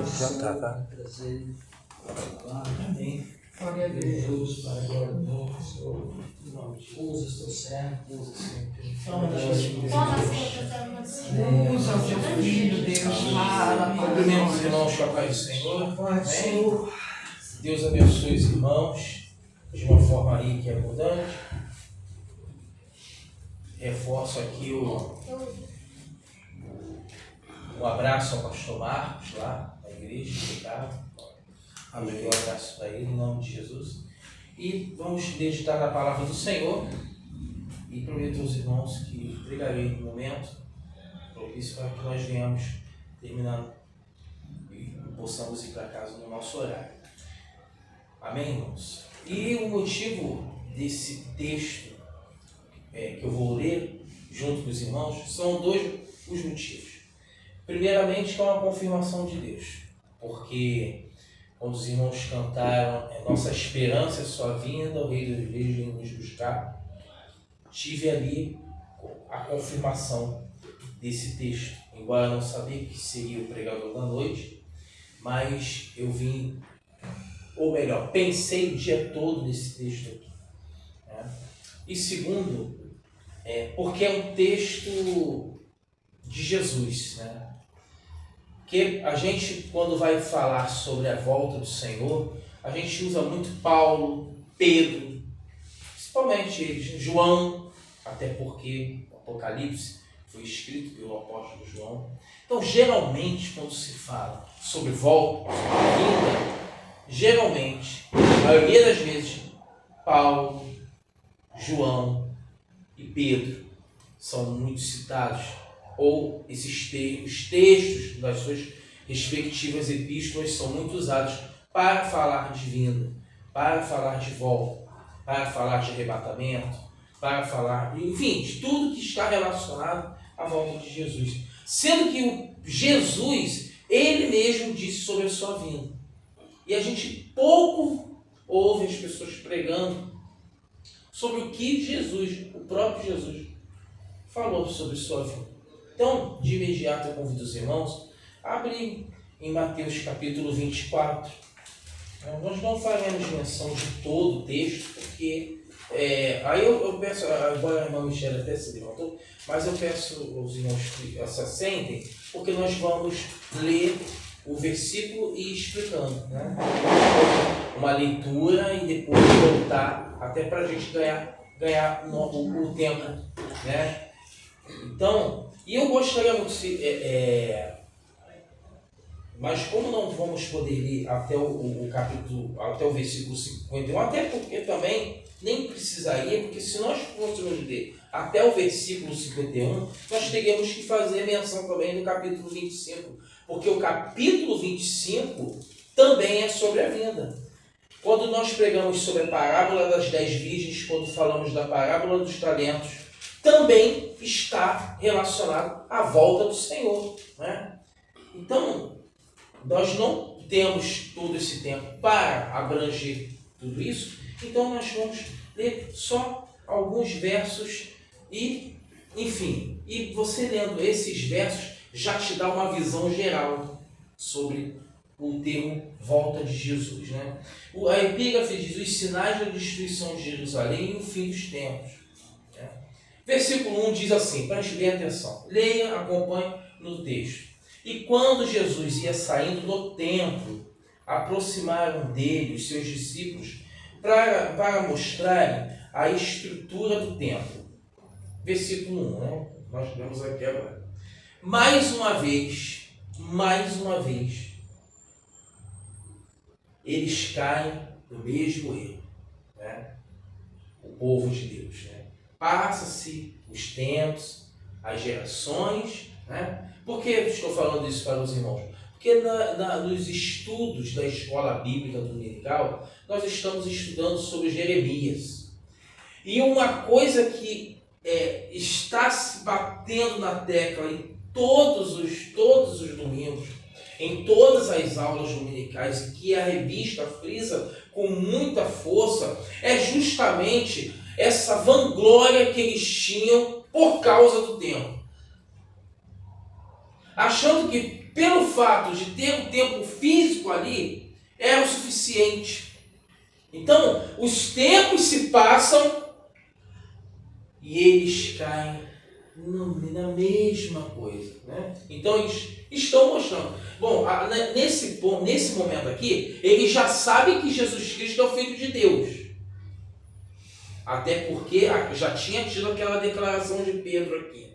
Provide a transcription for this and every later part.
Já tá. Amém. Glória a Deus, para a glória do Senhor. Usa o seu servo, usa sempre. Toma o seu filho, Deus. Cumprimento os irmãos com a paz do Senhor. Amém. Deus abençoe os irmãos de uma forma rica e abundante. Reforço aqui um abraço ao pastor Marcos lá na igreja, Ricardo. Amém. Um abraço para ele em nome de Jesus. E vamos meditar na palavra do Senhor. E prometo aos irmãos que pregarei no momento propício para que nós venhamos terminando e possamos ir para casa no nosso horário. Amém, irmãos? E o motivo desse texto que eu vou ler junto com os irmãos são dois os motivos. Primeiramente, que é uma confirmação de Deus, porque quando os irmãos cantaram nossa esperança é sua vinda, o Rei dos Reis vem nos buscar, tive ali a confirmação desse texto, embora não sabia que seria o pregador da noite, mas eu vim, ou melhor, pensei o dia todo nesse texto aqui. Né? E segundo, porque é um texto de Jesus, né? Que a gente, quando vai falar sobre a volta do Senhor, a gente usa muito Paulo, Pedro, principalmente eles, João, até porque o Apocalipse foi escrito pelo apóstolo João. Então, geralmente, quando se fala sobre volta, sobre vinda, geralmente, a maioria das vezes, Paulo, João e Pedro são muito citados, ou os textos das suas respectivas epístolas são muito usados para falar de vinda, para falar de volta, para falar de arrebatamento, para falar, enfim, de tudo que está relacionado à volta de Jesus. Sendo que o Jesus, ele mesmo disse sobre a sua vinda. E a gente pouco ouve as pessoas pregando sobre o que Jesus, o próprio Jesus, falou sobre sua vinda. Então, de imediato eu convido os irmãos a abrir em Mateus capítulo 24. Nós não faremos menção de todo o texto, porque aí eu peço, agora a irmã Michele até se levantou, mas eu peço aos irmãos que se assentem, porque nós vamos ler o versículo e ir explicando, né? Uma leitura e depois voltar, até para a gente ganhar o tempo, né? Então, e eu gostaria muito, mas como não vamos poder ler até o capítulo, até o versículo 51, até porque também nem precisaria, porque se nós fôssemos ler até o versículo 51, nós teríamos que fazer menção também do capítulo 25, porque o capítulo 25 também é sobre a vinda. Quando nós pregamos sobre a parábola das 10 virgens, quando falamos da parábola dos talentos, também está relacionado à volta do Senhor, né? Então, nós não temos todo esse tempo para abranger tudo isso, então nós vamos ler só alguns versos e, enfim, e você lendo esses versos já te dá uma visão geral sobre o termo volta de Jesus, né? A epígrafe diz os sinais da destruição de Jerusalém e o fim dos tempos. Versículo 1 diz assim, preste bem atenção, leia, acompanhe no texto. E quando Jesus ia saindo do templo, aproximaram dele os seus discípulos para mostrarem a estrutura do templo. Versículo 1, né? Nós vemos aqui agora. Mais uma vez, eles caem no mesmo erro, né? O povo de Deus, né? Passa-se os tempos, as gerações, né? Por que eu estou falando isso para os irmãos? Porque nos estudos da escola bíblica dominical, nós estamos estudando sobre Jeremias. E uma coisa que está se batendo na tecla em todos os domingos, em todas as aulas dominicais, que a revista frisa com muita força, é justamente essa vanglória que eles tinham por causa do tempo. Achando que pelo fato de ter um tempo físico ali, era o suficiente. Então, os tempos se passam e eles caem na mesma coisa, né? Então, eles estão mostrando. Bom, nesse momento aqui, eles já sabem que Jesus Cristo é o Filho de Deus. Até porque já tinha tido aquela declaração de Pedro aqui.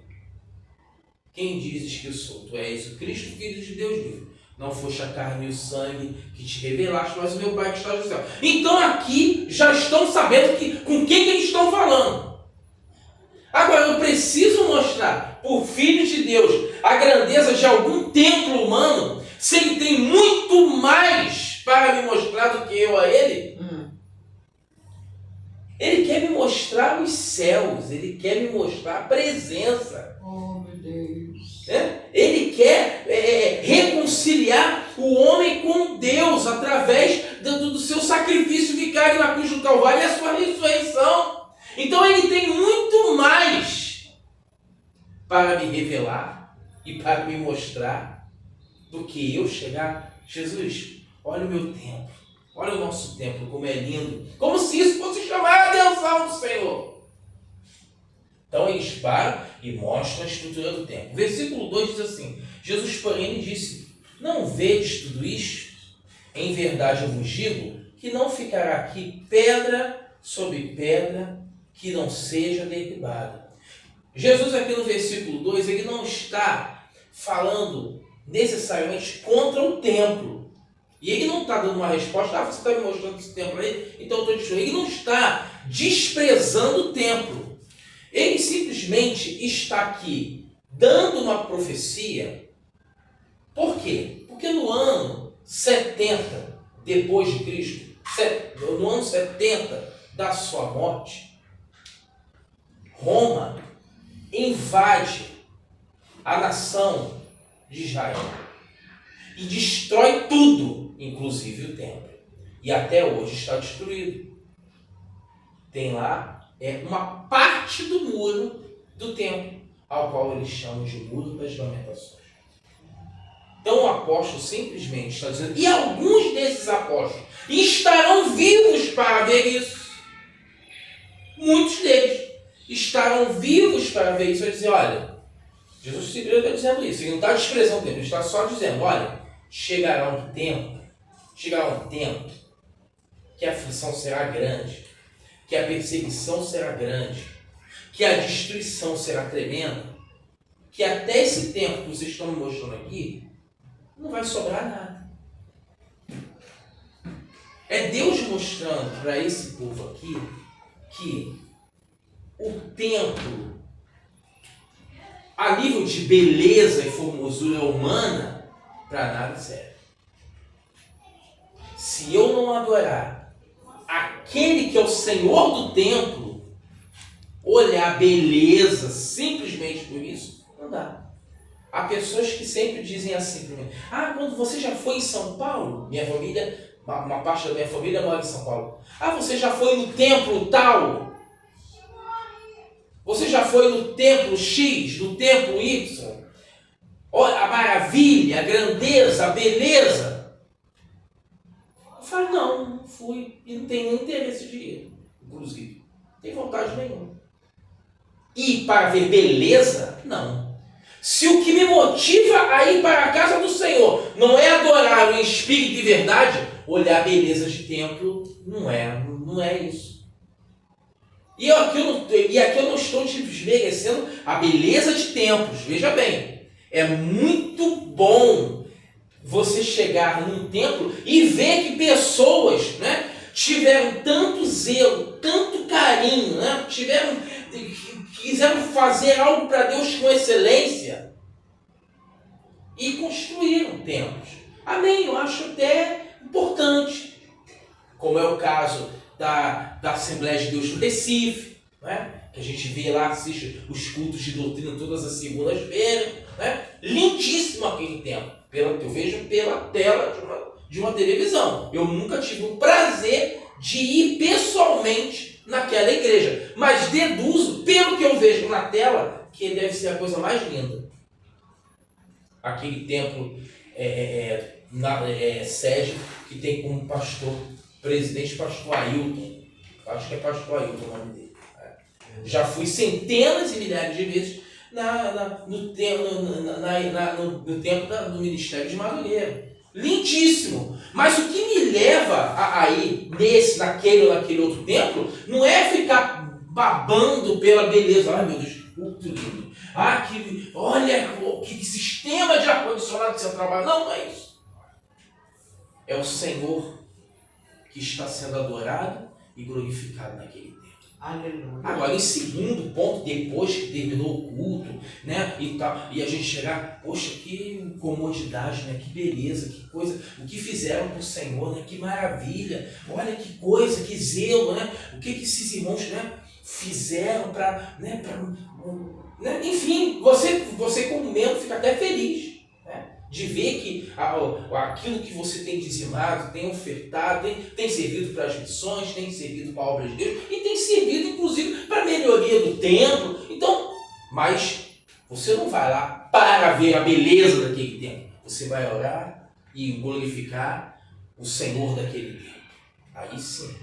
Quem dizes que sou? Tu és o Cristo, Filho de Deus vivo. Não foste a carne e o sangue que te revelaste, mas o meu Pai que está no céu. Então aqui já estão sabendo com quem que eles estão falando. Agora eu preciso mostrar por Filho de Deus a grandeza de algum templo humano, se ele tem muito mais para me mostrar do que eu a ele. Ele quer me mostrar os céus, ele quer me mostrar a presença. Oh, meu Deus. Ele quer reconciliar o homem com Deus através do seu sacrifício vicário na cruz do Calvário e a sua ressurreição. Então ele tem muito mais para me revelar e para me mostrar do que eu chegar. Jesus, olha o meu templo. Olha o nosso templo, como é lindo. Como se isso fosse chamar a atenção do Senhor. Então eles param e mostram a estrutura do templo. Versículo 2 diz assim: Jesus, porém, lhe disse: não vedes tudo isto? Em verdade eu vos digo que não ficará aqui pedra sobre pedra que não seja derribada. Jesus aqui no versículo 2, ele não está falando necessariamente contra o templo. E ele não está dando uma resposta, você está me mostrando esse templo aí, então eu estou dizendo. Ele não está desprezando o templo. Ele simplesmente está aqui dando uma profecia. Por quê? Porque no ano 70 depois de Cristo, no ano 70 da sua morte, Roma invade a nação de Israel e destrói tudo, inclusive o templo. E até hoje está destruído. Tem lá uma parte do muro do templo, ao qual eles chamam de Muro das Lamentações. Então o apóstolo simplesmente está dizendo, e alguns desses apóstolos estarão vivos para ver isso. Muitos deles estarão vivos para ver isso. Vai dizer, olha, Jesus simplesmente está dizendo isso. Ele não está desprezando o tempo, ele está só dizendo, olha, chegará um tempo que a aflição será grande, que a perseguição será grande, que a destruição será tremenda, que até esse tempo que vocês estão me mostrando aqui, não vai sobrar nada. É Deus mostrando para esse povo aqui que o templo, a nível de beleza e formosura humana, para nada serve. Se eu não adorar aquele que é o Senhor do templo, olhar a beleza simplesmente por isso, não dá. Há pessoas que sempre dizem assim para mim, quando você já foi em São Paulo, minha família, uma parte da minha família mora em São Paulo, você já foi no templo tal? Você já foi no templo X, no templo Y? Olha a maravilha, a grandeza, a beleza. Eu falo, não fui e não tenho nem interesse de ir, inclusive. Não tenho vontade nenhuma. Ir para ver beleza? Não. Se o que me motiva a ir para a casa do Senhor não é adorar em espírito e verdade, olhar a beleza de templo não é isso. E aqui eu não estou desmerecendo a beleza de templos. Veja bem, é muito bom você chegar num templo e ver que pessoas, tiveram tanto zelo, tanto carinho, quiseram fazer algo para Deus com excelência e construíram templos. Amém, eu acho até importante. Como é o caso da Assembleia de Deus no Recife, que a gente vê lá, assiste os cultos de doutrina todas as segundas-feiras. Lindíssimo aquele templo, que eu vejo pela tela de uma televisão. Eu nunca tive o prazer de ir pessoalmente naquela igreja, mas deduzo, pelo que eu vejo na tela, que deve ser a coisa mais linda. aquele templo sede que tem como pastor, presidente, pastor Ailton. Acho que é pastor Ailton o nome dele. Já fui centenas e milhares de vezes no tempo do Ministério de Madureira. Lindíssimo! Mas o que me leva a ir naquele ou naquele outro templo não é ficar babando pela beleza. Ai meu Deus, que lindo! Olha que sistema de ar-condicionado que você trabalha. Não é isso. É o Senhor que está sendo adorado e glorificado naquele tempo. Aleluia. Agora, em segundo ponto, depois que terminou o culto, né, e a gente chegar, poxa, que comodidade, né, que beleza, que coisa, o que fizeram para o Senhor, né, que maravilha, olha que coisa, que zelo, né, o que esses irmãos, né, fizeram para, né, enfim, você como membro fica até feliz, né, de ver que aquilo que você tem dizimado, tem ofertado, tem servido para as missões, tem servido para a obra de Deus e tem servido inclusive para a melhoria do templo. Então, mas você não vai lá para ver a beleza daquele templo. Você vai orar e glorificar o Senhor daquele templo. Aí sim.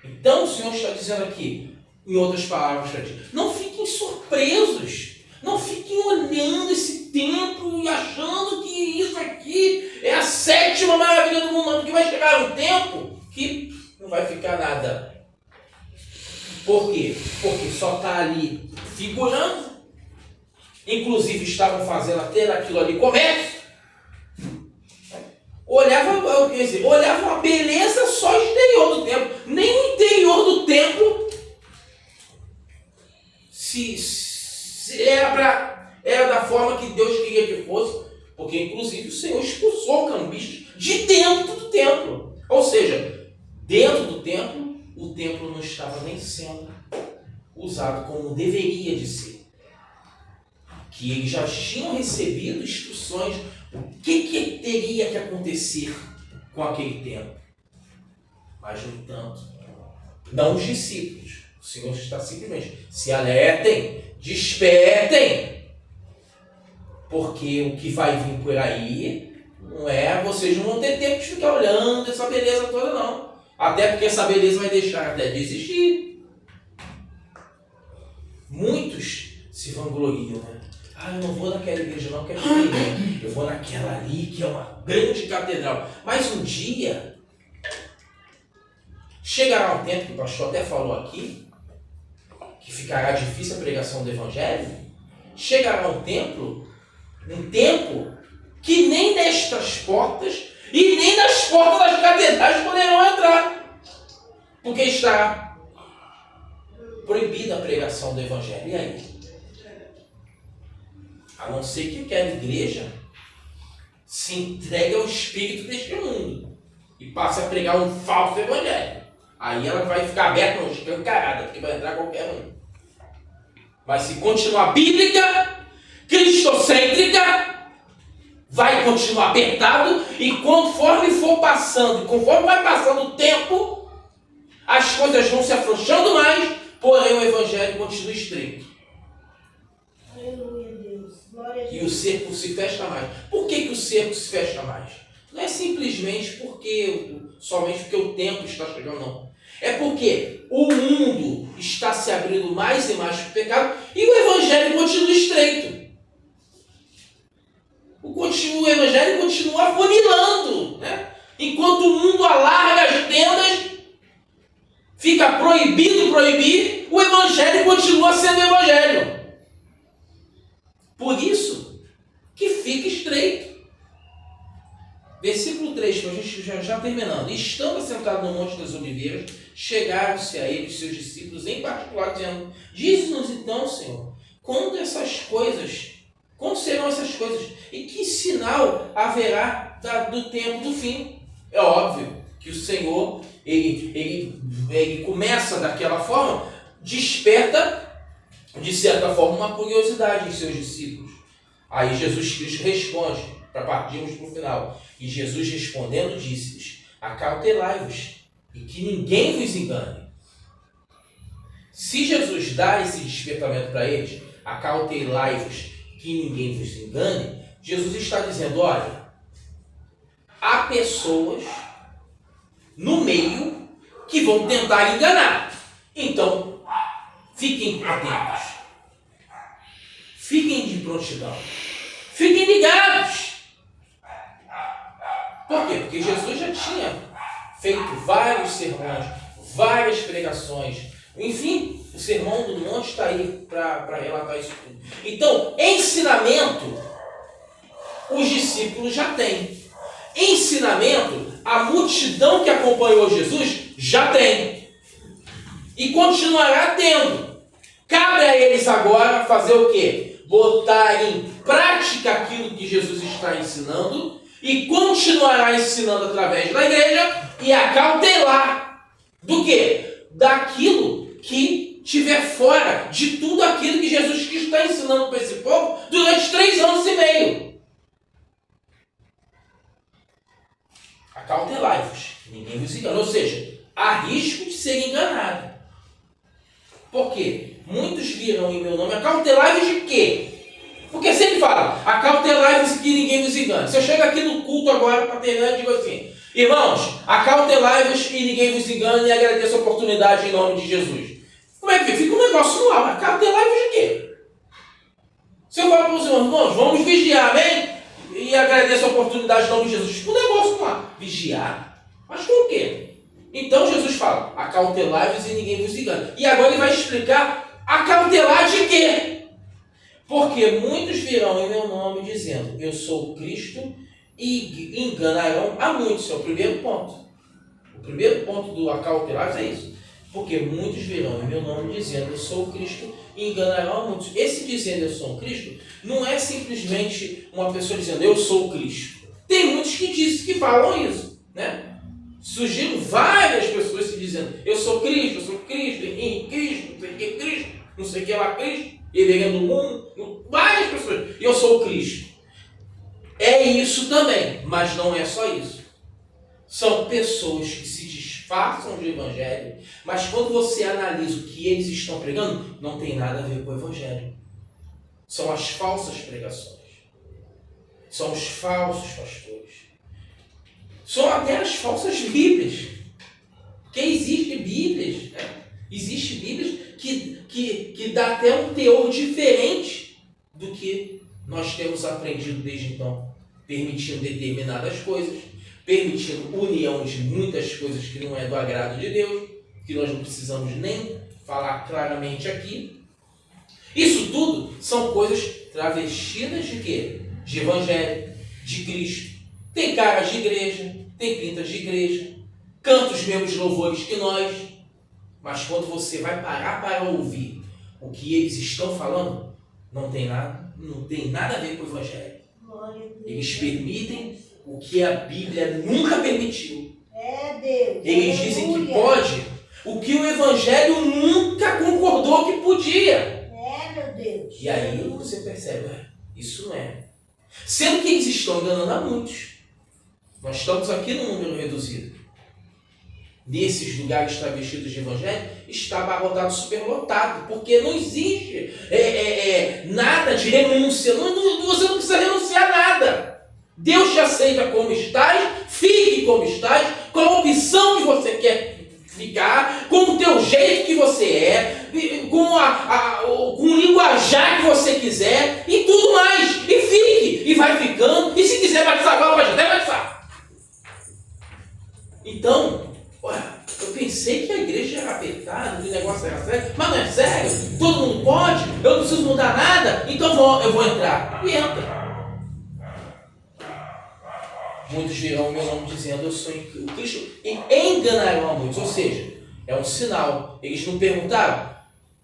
Então o Senhor está dizendo aqui, em outras palavras, não fiquem surpresos. Não fiquem olhando esse templo e achando que isso aqui é a 7ª maravilha do mundo, porque vai chegar um tempo que não vai ficar nada. Por quê? Porque só está ali figurando. Inclusive estavam fazendo até aquilo ali comércio. Olhava a beleza só exterior do templo. Nem o interior do templo era da forma que Deus queria que fosse, porque inclusive o Senhor expulsou cambistas de dentro do templo. Ou seja, dentro do templo, o templo não estava nem sendo usado como deveria de ser. Que eles já tinham recebido instruções do que teria que acontecer com aquele templo. Mas, no entanto, não os discípulos. O Senhor está simplesmente, se alertem, despertem, porque o que vai vir por aí vocês não vão ter tempo de ficar olhando essa beleza toda, não. Até porque essa beleza vai deixar até de existir. Muitos se vangloriam, né? Eu não vou naquela igreja não, que é pequena. Eu vou naquela ali, que é uma grande catedral. Mas um dia chegará um tempo, que o pastor até falou aqui, que ficará difícil a pregação do Evangelho. Chegará um tempo que nem nestas portas e nem nas portas das catedrais poderão entrar. Porque está proibida a pregação do Evangelho. E aí? A não ser que aquela igreja se entregue ao espírito deste mundo e passe a pregar um falso Evangelho. Aí ela vai ficar aberta, não, escancarada, porque vai entrar qualquer um. Mas se continuar bíblica, cristocêntrica, vai continuar apertado, e conforme vai passando o tempo, as coisas vão se afrouxando mais, porém o Evangelho continua estreito. Aleluia, Deus. Glória a Deus. E o cerco se fecha mais. Por que o cerco se fecha mais? Não é simplesmente somente porque o tempo está chegando, não. É porque o mundo está se abrindo mais e mais para o pecado e o Evangelho continua estreito. O Evangelho continua afunilando, né? Enquanto o mundo alarga as tendas, fica proibido proibir, o Evangelho continua sendo Evangelho. Por isso que fica estreito. Versículo 3, para a gente já terminando. Estando assentado no Monte das Oliveiras, chegaram-se a ele os seus discípulos, em particular, dizendo: dize-nos então, Senhor, quando serão essas coisas? E que sinal haverá do tempo do fim? É óbvio que o Senhor, ele começa daquela forma, desperta, de certa forma, uma curiosidade em seus discípulos. Aí Jesus Cristo responde, para partirmos para o final. E Jesus respondendo disse-lhes: acautelai-vos, e que ninguém vos engane. Se Jesus dá esse despertamento para eles, acautelai-vos, que ninguém vos engane, Jesus está dizendo, olha, há pessoas no meio que vão tentar enganar. Então, fiquem atentos. Fiquem de prontidão. Fiquem ligados. Por quê? Porque Jesus já tinha feito vários sermões, várias pregações. Enfim, o Sermão do Monte está aí para relatar isso tudo. Então, ensinamento, os discípulos já têm. Ensinamento, a multidão que acompanhou Jesus já tem. E continuará tendo. Cabe a eles agora fazer o quê? Botar em prática aquilo que Jesus está ensinando e continuará ensinando através da igreja e acautelar do quê? Daquilo que estiver fora de tudo aquilo que Jesus Cristo está ensinando para esse povo durante 3 anos e meio. Acautelai-vos, ninguém vos engana. Ou seja, há risco de ser enganado. Por quê? Muitos virão em meu nome, acautelai-vos de quê? Porque sempre fala, acautelai-vos que ninguém vos engane. Se eu chego aqui no culto agora para terminar, eu digo assim, irmãos, acautelai-vos e ninguém vos engane e agradeço a oportunidade em nome de Jesus. Como é que fica? Fica um negócio no ar, acautelai-vos de quê? Se eu falo para os irmãos, vamos vigiar, amém? E agradeço a oportunidade em nome de Jesus. Fica um negócio no ar. Vigiar? Mas com o quê? Então Jesus fala, acautelai-vos e ninguém vos engane. E agora ele vai explicar, acautelar de quê? Porque muitos virão em meu nome dizendo, eu sou o Cristo, e enganarão a muitos. Esse é o primeiro ponto. O primeiro ponto do acautelar é isso. Porque muitos virão em meu nome dizendo, eu sou o Cristo, e enganarão a muitos. Esse dizendo, eu sou o Cristo, não é simplesmente uma pessoa dizendo, eu sou o Cristo. Tem muitos que dizem, que falam isso, né? Surgiram várias pessoas se dizendo, eu sou Cristo, em Cristo, não sei o que lá, Cristo, e vivendo no mundo, várias pessoas, e eu sou o Cristo. É isso também, mas não é só isso. São pessoas que se disfarçam do Evangelho, mas quando você analisa o que eles estão pregando, não tem nada a ver com o Evangelho. São as falsas pregações. São os falsos pastores. São até as falsas Bíblias. Porque existem Bíblias, né? Existem Bíblias que dá até um teor diferente do que nós temos aprendido desde então. Permitindo determinadas coisas, permitindo união de muitas coisas que não é do agrado de Deus, que nós não precisamos nem falar claramente aqui. Isso tudo são coisas travestidas de quê? De Evangelho, de Cristo. Tem caras de igreja, tem pintas de igreja, canta os mesmos louvores que nós, mas quando você vai parar para ouvir o que eles estão falando, não tem nada a ver com o Evangelho. Eles permitem o que a Bíblia nunca permitiu. É Deus. Eles dizem que pode o que o Evangelho nunca concordou que podia. É, meu Deus. E aí você percebe, isso não é. Sendo que eles estão enganando a muitos. Nós estamos aqui num número reduzido. Nesses lugares travestidos de Evangelho, está abarrotado, superlotado, porque não existe nada de renúncia. Você não precisa renunciar a nada. Deus te aceita como estás, fique como estás, com a opção que você quer ficar, com o teu jeito que você é, com o linguajar que você quiser e tudo mais. E fique, e vai ficando, e se quiser batizar agora, pode até batizar. Então, eu pensei que a igreja era apertada, que o negócio era sério, mas não é sério, todo mundo pode, eu não preciso mudar nada, então eu vou entrar. E entra. Muitos virão o meu nome dizendo, eu sou o Cristo, e enganarão a muitos. Ou seja, é um sinal. Eles não perguntaram,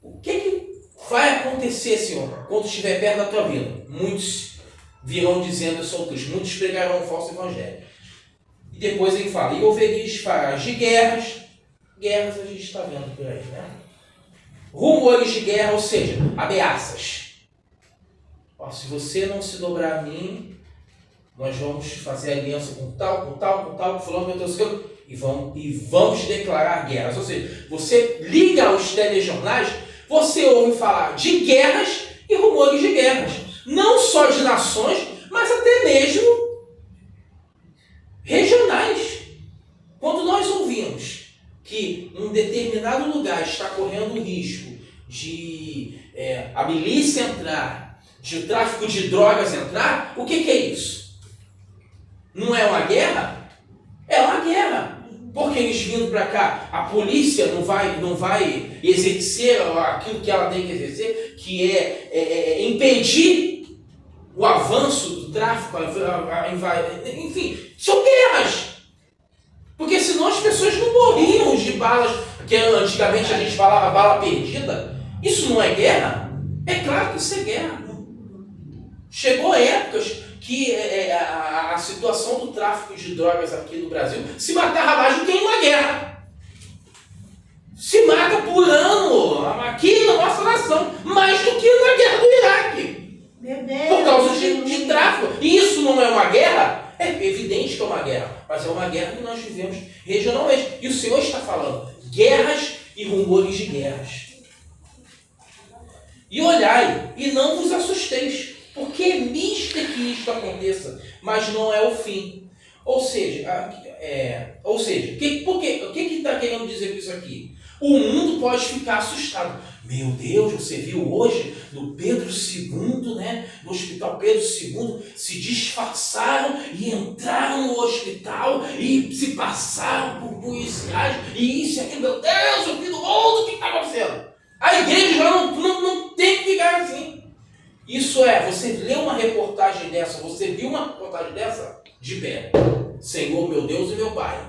o que vai acontecer, Senhor, quando estiver perto da tua vida? Muitos virão dizendo, eu sou o Cristo. Muitos pregarão um falso evangelho. E depois ele fala, e ouvireis falar de guerras. Guerras a gente está vendo por aí, né? Rumores de guerra, ou seja, ameaças. Se você não se dobrar a mim, nós vamos fazer aliança com tal, com fulano, meu Deus, e vamos declarar guerras. Ou seja, você liga aos telejornais, você ouve falar de guerras e rumores de guerras. Não só de nações, mas até mesmo regionais. Quando nós ouvimos que um determinado lugar está correndo o risco de a milícia entrar, de o tráfico de drogas entrar, o que é isso? Não é uma guerra? É uma guerra. Porque eles vindo para cá, a polícia não vai exercer aquilo que ela tem que exercer, que é impedir o avanço do tráfico, enfim, são guerras. Porque senão as pessoas não morriam de balas, que antigamente a gente falava bala perdida. Isso não é guerra? É claro que isso é guerra. Chegou épocas que a situação do tráfico de drogas aqui no Brasil se matava mais do que em uma guerra. Se mata por ano aqui na nossa nação, mais do que na guerra do Iraque. Meu Deus. Por causa de tráfico. E isso não é uma guerra? É evidente que é uma guerra, mas é uma guerra que nós vivemos regionalmente. E o Senhor está falando guerras e rumores de guerras. E olhai, e não vos assusteis, porque é misto que isto aconteça, mas não é o fim. Ou seja, o que está querendo dizer com isso aqui? O mundo pode ficar assustado. Meu Deus, você viu hoje no Pedro II, né? No hospital Pedro II, se disfarçaram e entraram no hospital e se passaram por policiais e isso e aquilo. Meu Deus, o fim do mundo, o que está acontecendo? A igreja já não tem que ficar assim. Isso você lê uma reportagem dessa, você viu uma reportagem dessa? De pé. Senhor, meu Deus e meu Pai.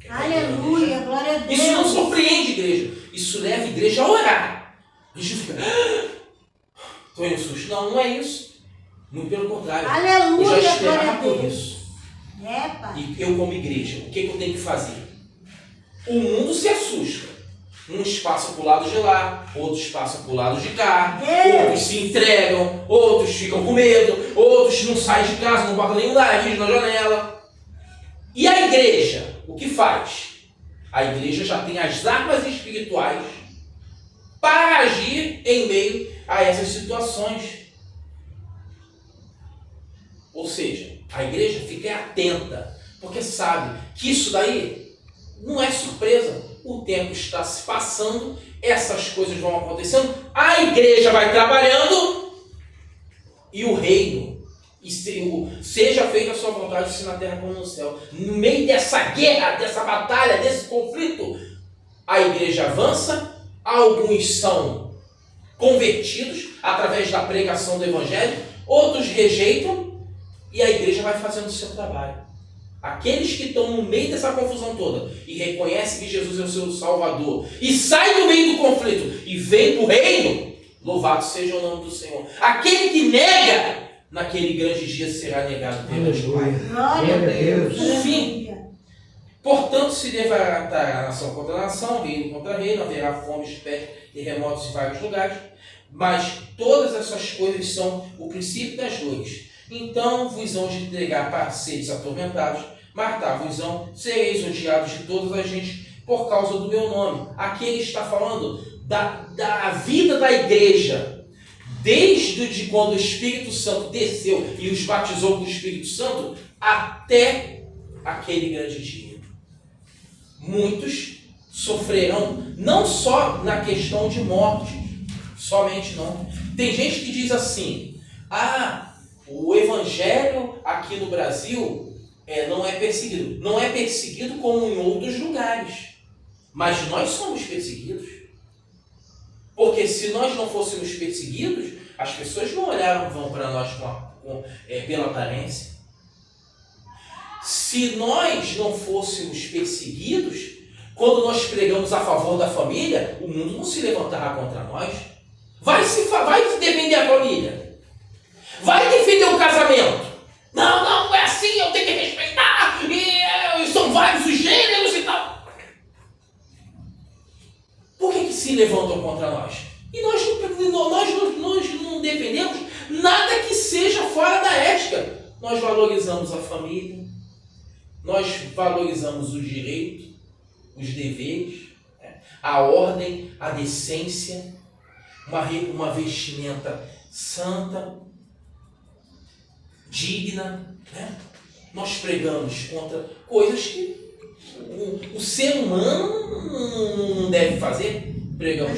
Aleluia, glória a Deus. Isso não surpreende a igreja. Isso leva a igreja a orar. A gente fica... Estou em susto. Não é isso. Muito pelo contrário. Aleluia, eu já esperava glória a por Deus. isso. Pai. E eu como igreja, o que eu tenho que fazer? O mundo se assusta. Uns passam para o lado de lá, outros passam para o lado de cá, outros se entregam, outros ficam com medo, outros não saem de casa, não botam nenhum nariz na janela. E a igreja, o que faz? A igreja já tem as armas espirituais para agir em meio a essas situações. Ou seja, a igreja fica atenta, porque sabe que isso daí não é surpresa. O tempo está se passando, essas coisas vão acontecendo, a igreja vai trabalhando e o reino, seja feita a sua vontade, assim na terra como no céu. No meio dessa guerra, dessa batalha, desse conflito, a igreja avança, alguns são convertidos através da pregação do evangelho, outros rejeitam e a igreja vai fazendo o seu trabalho. Aqueles que estão no meio dessa confusão toda e reconhecem que Jesus é o seu Salvador e saem do meio do conflito e vêm para o reino, louvado seja o nome do Senhor. Aquele que nega, naquele grande dia será negado pelos pais. Glória a Deus. Enfim, portanto, se levantará a nação contra a nação, reino contra reino, haverá fome, peste, terremotos em vários lugares, mas todas essas coisas são o princípio das dores. Então vos hão de entregar para seres atormentados, matar-vos-ão, sereis odiados de todas as gentes por causa do meu nome. Aqui ele está falando da vida da igreja, desde quando o Espírito Santo desceu e os batizou com o Espírito Santo, até aquele grande dia. Muitos sofrerão, não só na questão de morte, somente não. Tem gente que diz assim, o evangelho aqui no Brasil não é perseguido. Não é perseguido como em outros lugares. Mas nós somos perseguidos. Porque se nós não fôssemos perseguidos, as pessoas não vão para nós pela aparência. Se nós não fôssemos perseguidos, quando nós pregamos a favor da família, o mundo não se levantará contra nós. Vai defender a família. Vai defender o casamento. Não é assim, eu tenho que respeitar. E são vários os gêneros e tal. Por que se levantam contra nós? E nós não defendemos nada que seja fora da ética. Nós valorizamos a família, nós valorizamos o direito, os deveres, a ordem, a decência, uma vestimenta santa. digna, né? Nós pregamos contra coisas que o ser humano não deve fazer. Pregamos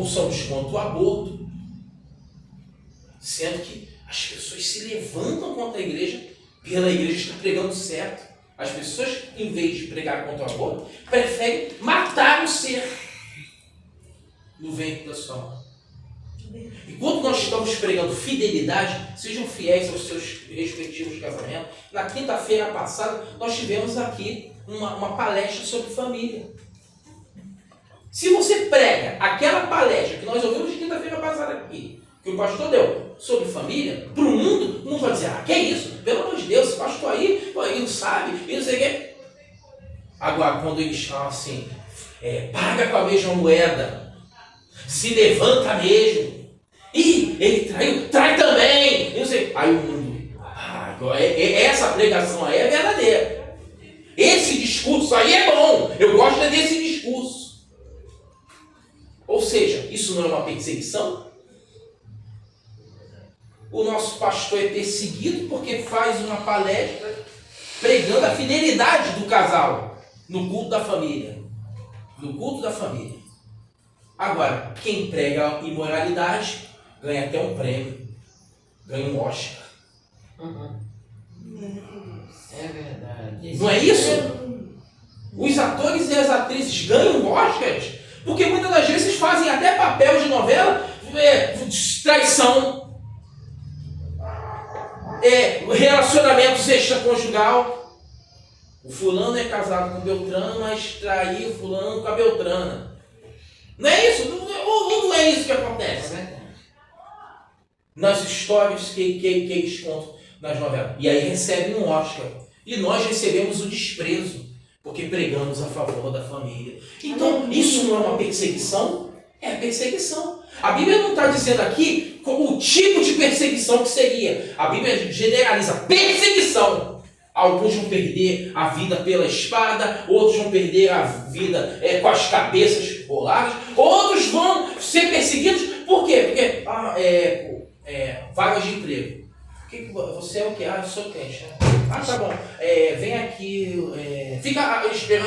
somos contra o aborto, sendo que as pessoas se levantam contra a igreja, pela igreja estar pregando certo. As pessoas, em vez de pregar contra o aborto, preferem matar o ser no ventre da sua mãe. E quando nós estamos pregando fidelidade, sejam fiéis aos seus respectivos casamentos. Na quinta-feira passada, nós tivemos aqui uma palestra sobre família. Se você prega aquela palestra que nós ouvimos de quinta-feira passada aqui, que o pastor deu sobre família, para o mundo, não vai dizer, que é isso? Pelo amor de Deus, esse pastor aí não sabe, e não sei o quê. Agora, quando eles falam assim, paga com a mesma moeda, se levanta mesmo, e ele traiu, trai também, e não sei. Aí o mundo, agora, essa pregação aí é verdadeira. Esse discurso aí é bom, eu gosto desse discurso. Ou seja, isso não é uma perseguição? O nosso pastor é perseguido porque faz uma palestra pregando a fidelidade do casal no culto da família. No culto da família. Agora, quem prega a imoralidade ganha até um prêmio. Ganha um Oscar. É verdade. Não é isso? Os atores e as atrizes ganham Oscars porque muitas das vezes fazem até papel de novela, traição, relacionamentos extraconjugal. O fulano é casado com Beltrano, mas traiu o fulano com a Beltrana. Não é isso? Não é isso que acontece. É verdade. Nas histórias que eles contam nas novelas. E aí recebem um Oscar. E nós recebemos o desprezo, porque pregamos a favor da família. Então, isso não é uma perseguição? É perseguição. A Bíblia não está dizendo aqui o tipo de perseguição que seria. A Bíblia generaliza perseguição. Alguns vão perder a vida pela espada, outros vão perder a vida com as cabeças roladas, outros vão ser perseguidos. Por quê? Porque vagas de emprego. Você é o quê? Eu sou crente. Tá bom. Vem aqui, fica esperando.